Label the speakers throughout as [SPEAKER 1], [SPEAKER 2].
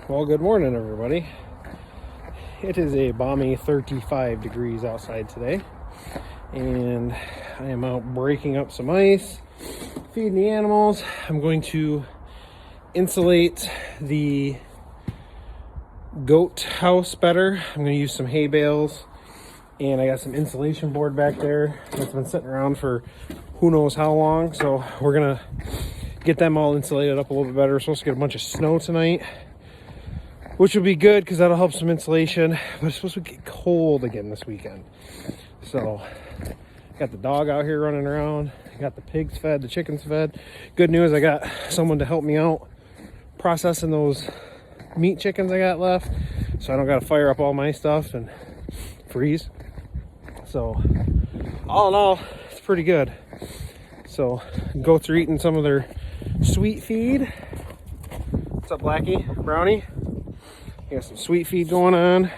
[SPEAKER 1] Well, good morning, everybody. It is a balmy 35 degrees outside today, and I am out breaking up some ice, feeding the animals. I'm going to insulate the goat house better. I'm going to use some hay bales, and I got some insulation board back there that's been sitting around for who knows how long, so we're going to get them all insulated up a little bit better. We're supposed to get a bunch of snow tonight, which will be good because that'll help some insulation, but it's supposed to get cold again this weekend. So got the dog out here running around, got the pigs fed, the chickens fed. Good news, I got someone to help me out processing those meat chickens I got left, so I don't got to fire up all my stuff and freeze. So all in all, it's pretty good. So goats are eating some of their sweet feed. What's up, Blackie? Brownie? Got some sweet feed going on.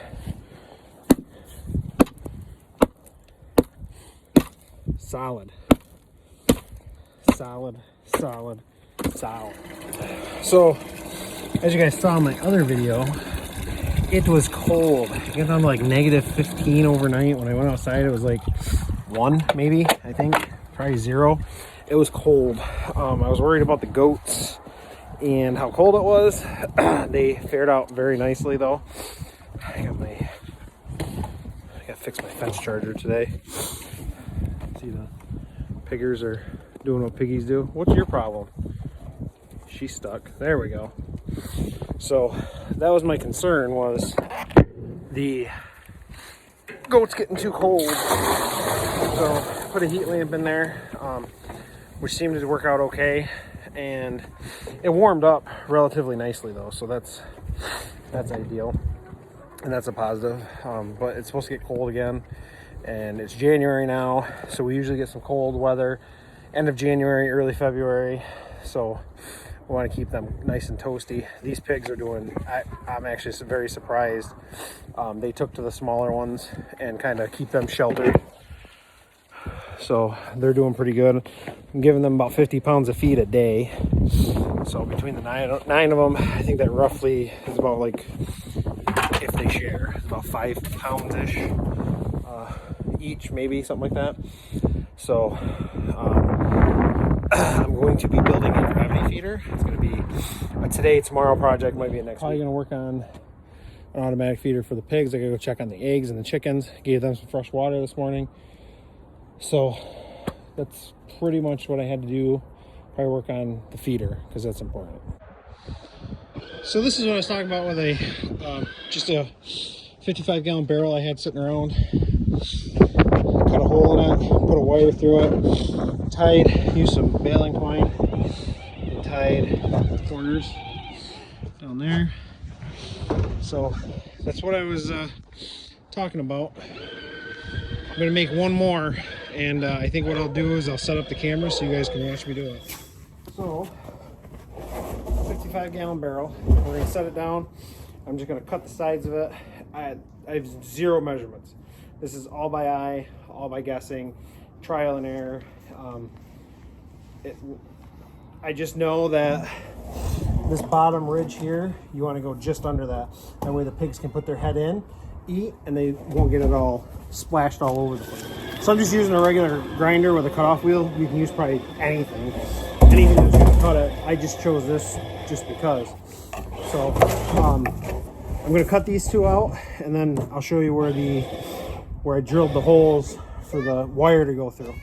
[SPEAKER 1] Solid. So, as you guys saw in my other video, it was cold. It got down to like -15 overnight. When I went outside, it was like 1, maybe, I think. Probably 0. It was cold. I was worried about the goats and how cold it was. They fared out very nicely though. I gotta fix my fence charger today. See, the piggers are doing what piggies do. What's your problem? She's stuck. There we go. So that was my concern, was the goats getting too cold. So put a heat lamp in there, which seemed to work out okay. And it warmed up relatively nicely though, so that's ideal, and that's a positive. But it's supposed to get cold again, and it's January now, so we usually get some cold weather end of January, early February, so we want to keep them nice and toasty. These pigs are doing, I'm actually very surprised. They took to the smaller ones and kind of keep them sheltered, so they're doing pretty good. I'm giving them about 50 pounds of feed a day. So between the nine of them, I think that roughly is about, like, if they share, it's about 5 pounds-ish each, maybe, something like that. So I'm going to be building a gravity feeder. It's going to be a today, tomorrow project, might be a next week. Probably going to work on an automatic feeder for the pigs. I got to go check on the eggs and the chickens. Gave them some fresh water this morning. So that's pretty much what I had to do. Probably work on the feeder because that's important. So this is what I was talking about with just a 55-gallon barrel I had sitting around. Cut a hole in it, put a wire through it, tied, used some baling twine, and tied the corners down there. So that's what I was talking about. I'm gonna make one more, and I think what I'll do is I'll set up the camera so you guys can watch me do it. So, 55-gallon barrel. We're gonna set it down. I'm just gonna cut the sides of it. I have 0 measurements. This is all by eye, all by guessing, trial and error. I just know that this bottom ridge here, you want to go just under that. That way the pigs can put their head in, eat, and they won't get it all splashed all over the place. So I'm just using a regular grinder with a cutoff wheel. You can use probably anything that's going to cut it. I just chose this just because. So I'm going to cut these 2 out, and then I'll show you where I drilled the holes for the wire to go through.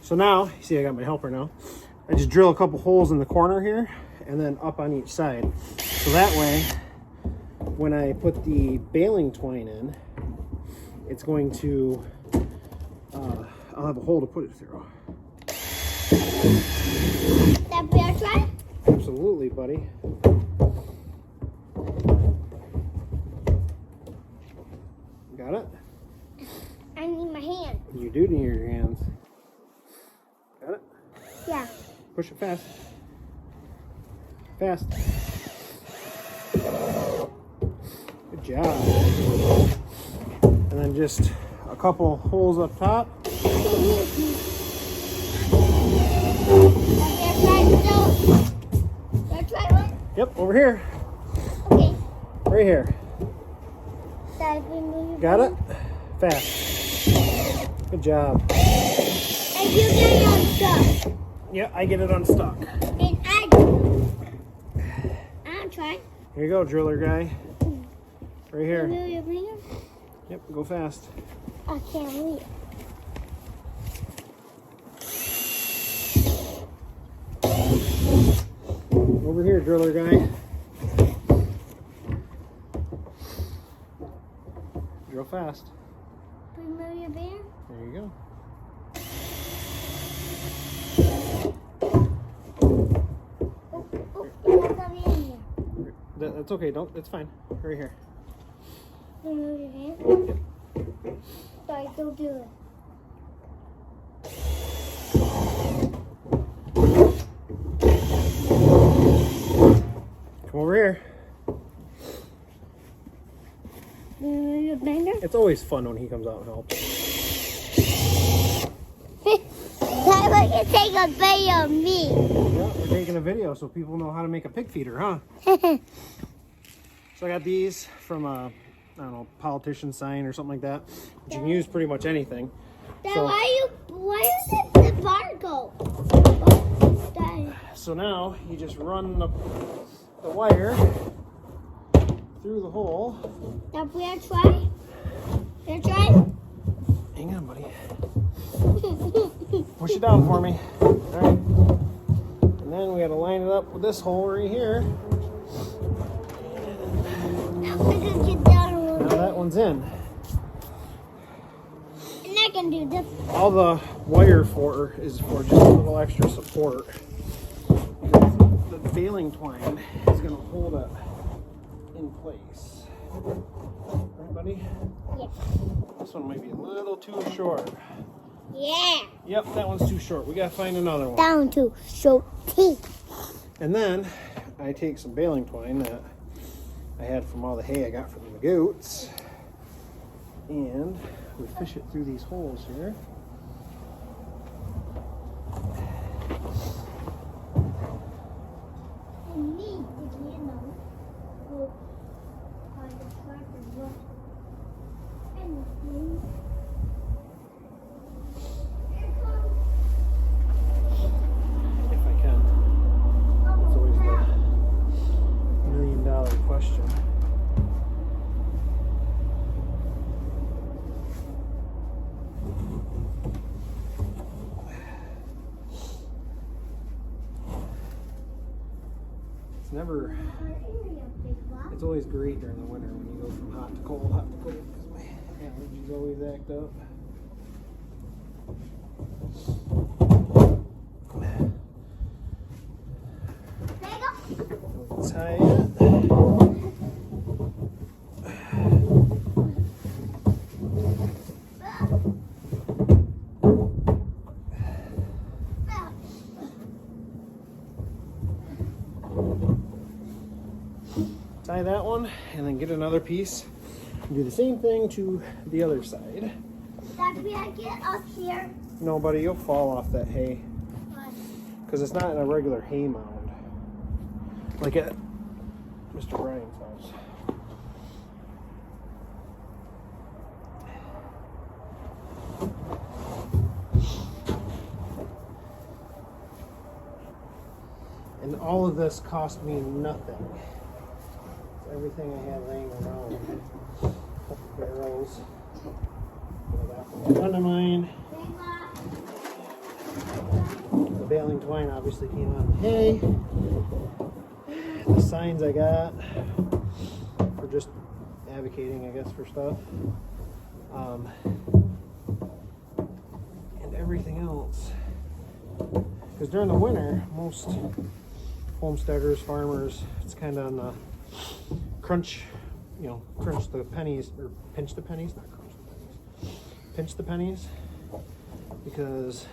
[SPEAKER 1] So now, you see I got my helper now. I just drill a couple holes in the corner here and then up on each side. So that way, when I put the baling twine in, it's going to, I'll have a hole to put it through.
[SPEAKER 2] That bear twine?
[SPEAKER 1] Absolutely, buddy. Got it?
[SPEAKER 2] I need my hand.
[SPEAKER 1] You do need your hands. Got it?
[SPEAKER 2] Yeah.
[SPEAKER 1] Push it fast. Fast. job. And then just a couple holes up top. Yep, over here.
[SPEAKER 2] Okay.
[SPEAKER 1] Right here. Got it?
[SPEAKER 2] And
[SPEAKER 1] Fast. Good job.
[SPEAKER 2] you get it unstuck.
[SPEAKER 1] Yeah, I get it unstuck.
[SPEAKER 2] And I'll try.
[SPEAKER 1] Here you go, driller guy. Right here.
[SPEAKER 2] Move your finger.
[SPEAKER 1] Yep, go fast.
[SPEAKER 2] I can't read.
[SPEAKER 1] Over here, driller guy. Drill fast.
[SPEAKER 2] Move your finger.
[SPEAKER 1] There you go.
[SPEAKER 2] Oh, come in here.
[SPEAKER 1] That's okay. Don't. It's fine. Right here.
[SPEAKER 2] Move your hand. Sorry, don't do it.
[SPEAKER 1] Come over here.
[SPEAKER 2] Move your finger.
[SPEAKER 1] It's always fun when he comes out and helps.
[SPEAKER 2] That way you take a video of me.
[SPEAKER 1] Yeah, we're taking a video so people know how to make a pig feeder, huh? So I got these from a, I don't know, politician sign or something like that. But you can use pretty much anything.
[SPEAKER 2] Then
[SPEAKER 1] So-
[SPEAKER 2] why is it the particle? Oh, Dad.
[SPEAKER 1] So now you just run the wire through the hole.
[SPEAKER 2] Now we are try. You're trying?
[SPEAKER 1] Hang on, buddy. Push it down for me. All right. And then we got to line it up with this hole right here.
[SPEAKER 2] I can get down a little
[SPEAKER 1] Now
[SPEAKER 2] bit.
[SPEAKER 1] that one's in.
[SPEAKER 2] And I can do this.
[SPEAKER 1] All the wire for is for just a little extra support. The baling twine is going to hold it in place. Right, buddy?
[SPEAKER 2] Yeah.
[SPEAKER 1] This one might be a little too short.
[SPEAKER 2] Yeah.
[SPEAKER 1] Yep, that one's too short. We got to find another one.
[SPEAKER 2] Down to show teeth.
[SPEAKER 1] And then I take some baling twine that I had from all the hay I got from the goats, and we fish it through these holes here.
[SPEAKER 2] And me, you know, will find the track as well. And me. Here comes.
[SPEAKER 1] If I can. That's always the $1 million question. It's never, it's always great during the winter when you go from hot to cold, because my allergies always act up. Tie it. Tie that one, and then get another piece. Do the same thing to the other side.
[SPEAKER 2] Dad, can I get up here?
[SPEAKER 1] No, buddy, you'll fall off that hay. Because it's not in a regular hay mound. Like at Mr. Bryan's house. And all of this cost me nothing. It's everything I had laying around. Couple barrels. I got from a friend of mine. The baling twine obviously came on the hay. The signs I got for just advocating, I guess, for stuff. And everything else. Because during the winter, most homesteaders, farmers, it's kind of on the crunch the pennies, or pinch the pennies, not crunch the pennies. Pinch the pennies, because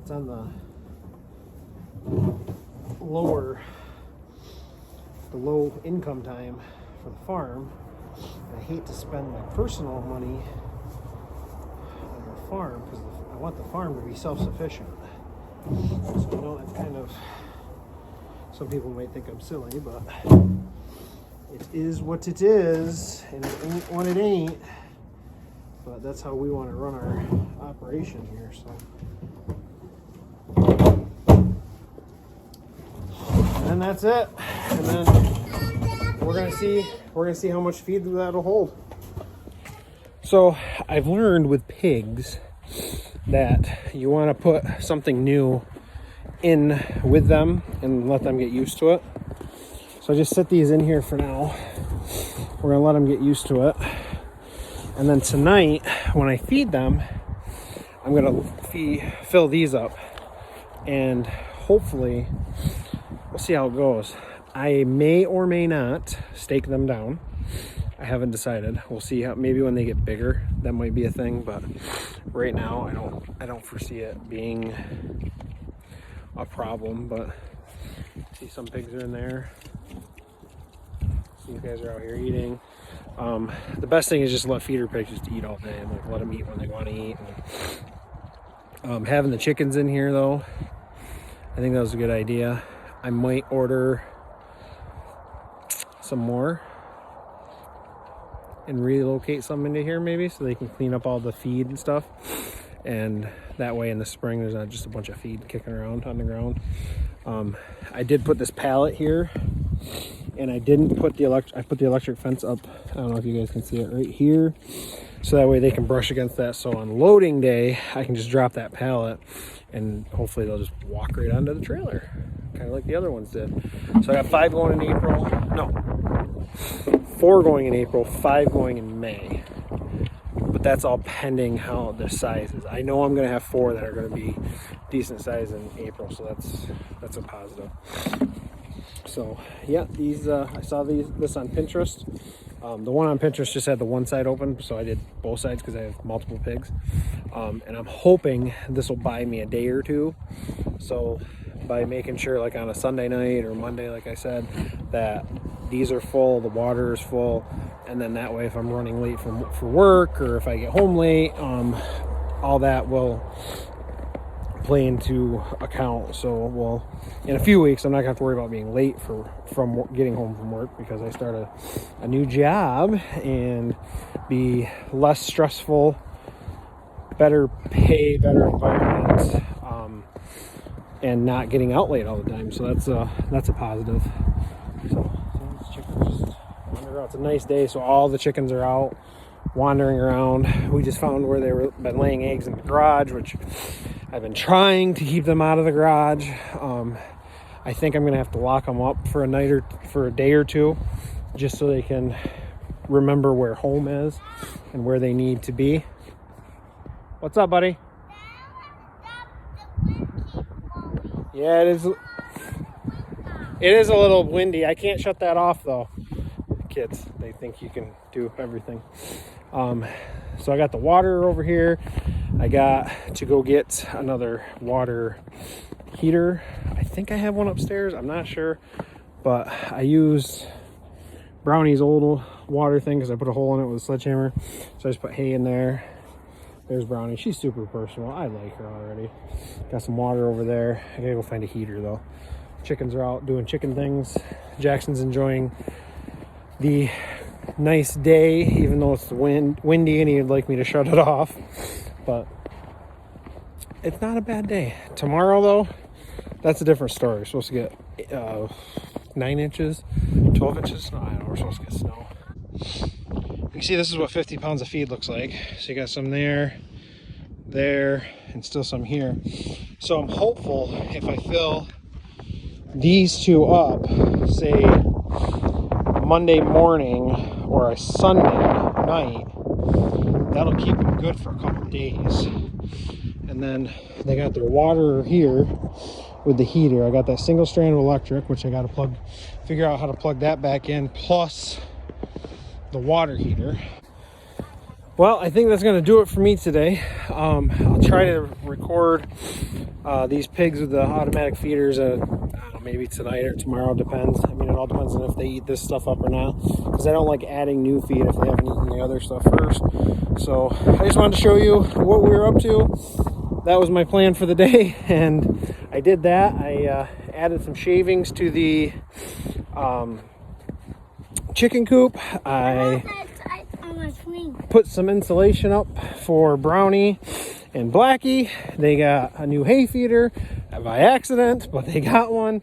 [SPEAKER 1] it's on the low income time for the farm. I hate to spend my personal money on the farm because I want the farm to be self-sufficient. So I know it's kind of, some people might think I'm silly, but it is what it is, and it ain't what it ain't. But that's how we want to run our operation here. So, and that's it. And then we're gonna see how much feed that'll hold. So I've learned with pigs that you want to put something new in with them and let them get used to it. So I just set these in here for now. We're gonna let them get used to it. And then tonight, when I feed them, I'm gonna fill these up, and hopefully, we'll see how it goes. I may or may not stake them down. I haven't decided. We'll see how. Maybe when they get bigger, that might be a thing. But right now, I don't foresee it being a problem. But see, some pigs are in there. These guys are out here eating. The best thing is just let feeder pigs just eat all day and like let them eat when they want to eat. And, having the chickens in here though, I think that was a good idea. I might order some more and relocate some into here maybe so they can clean up all the feed and stuff. And that way in the spring there's not just a bunch of feed kicking around on the ground. I did put this pallet here. And I didn't put the I put the electric fence up. I don't know if you guys can see it right here. So that way they can brush against that. So on loading day, I can just drop that pallet and hopefully they'll just walk right onto the trailer. Kind of like the other ones did. So I got 5 going in April. No, 4 going in April, 5 going in May. But that's all pending how their size is. I know I'm gonna have 4 that are gonna be decent size in April. So that's a positive. So yeah, these I saw this on Pinterest. The one on Pinterest just had the one side open, so I did both sides because I have multiple pigs. And I'm hoping this will buy me a day or two. So by making sure like on a Sunday night or Monday, like I said, that these are full, the water is full, and then that way if I'm running late for work or if I get home late, all that will play into account. So well, in a few weeks I'm not gonna have to worry about being late from getting home from work because I start a new job and be less stressful, better pay, better environment, and not getting out late all the time. So that's a positive. So these chickens just wander out. It's a nice day, so all the chickens are out wandering around. We just found where been laying eggs in the garage, which I've been trying to keep them out of the garage. I think I'm gonna have to lock them up for a day or two, just so they can remember where home is and where they need to be. What's up, buddy? Yeah, it is. It is a little windy. I can't shut that off though. Kids, they think you can do everything. So I got the water over here. I got to go get another water heater. I think I have one upstairs. I'm not sure, but I used Brownie's old water thing because I put a hole in it with a sledgehammer. So I just put hay in there. There's Brownie. She's super personal. I like her already. Got some water over there. I gotta go find a heater though. Chickens are out doing chicken things. Jackson's enjoying the nice day, even though it's windy and he'd like me to shut it off. But it's not a bad day. Tomorrow though, that's a different story. We're supposed to get 9 inches, 12 inches. No, I don't know. We're supposed to get snow. You can see this is what 50 pounds of feed looks like. So you got some there, and still some here. So I'm hopeful if I fill these 2 up, say Monday morning or a Sunday night, that'll keep them good for a couple days. And then they got their water here with the heater. I got that single strand of electric, which I got to figure out how to plug that back in, plus the water heater. Well, I think that's going to do it for me today. I'll try to record these pigs with the automatic feeders at, I don't maybe tonight or tomorrow, depends. I mean, it all depends on if they eat this stuff up or not, because I don't like adding new feed if they haven't eaten the other stuff first. So I just wanted to show you what we were up to. That was my plan for the day, and I did that. I added some shavings to the chicken coop. I put some insulation up for Brownie and Blackie. They got a new hay feeder by accident, but they got one.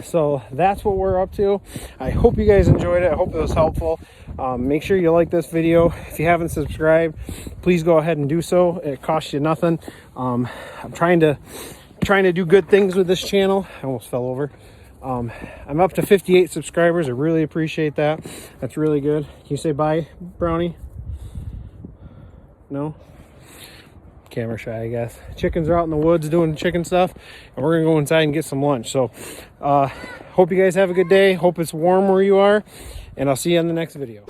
[SPEAKER 1] So that's what we're up to. I hope you guys enjoyed it. I hope it was helpful. Make sure you like this video. If you haven't subscribed, please go ahead and do so. It costs you nothing. I'm trying to do good things with this channel. I almost fell over. I'm up to 58 subscribers. I really appreciate that. That's really good. Can you say bye, Brownie? No? Camera shy, I guess. Chickens are out in the woods doing chicken stuff, and we're gonna go inside and get some lunch. So hope you guys have a good day. Hope it's warm where you are, and I'll see you in the next video.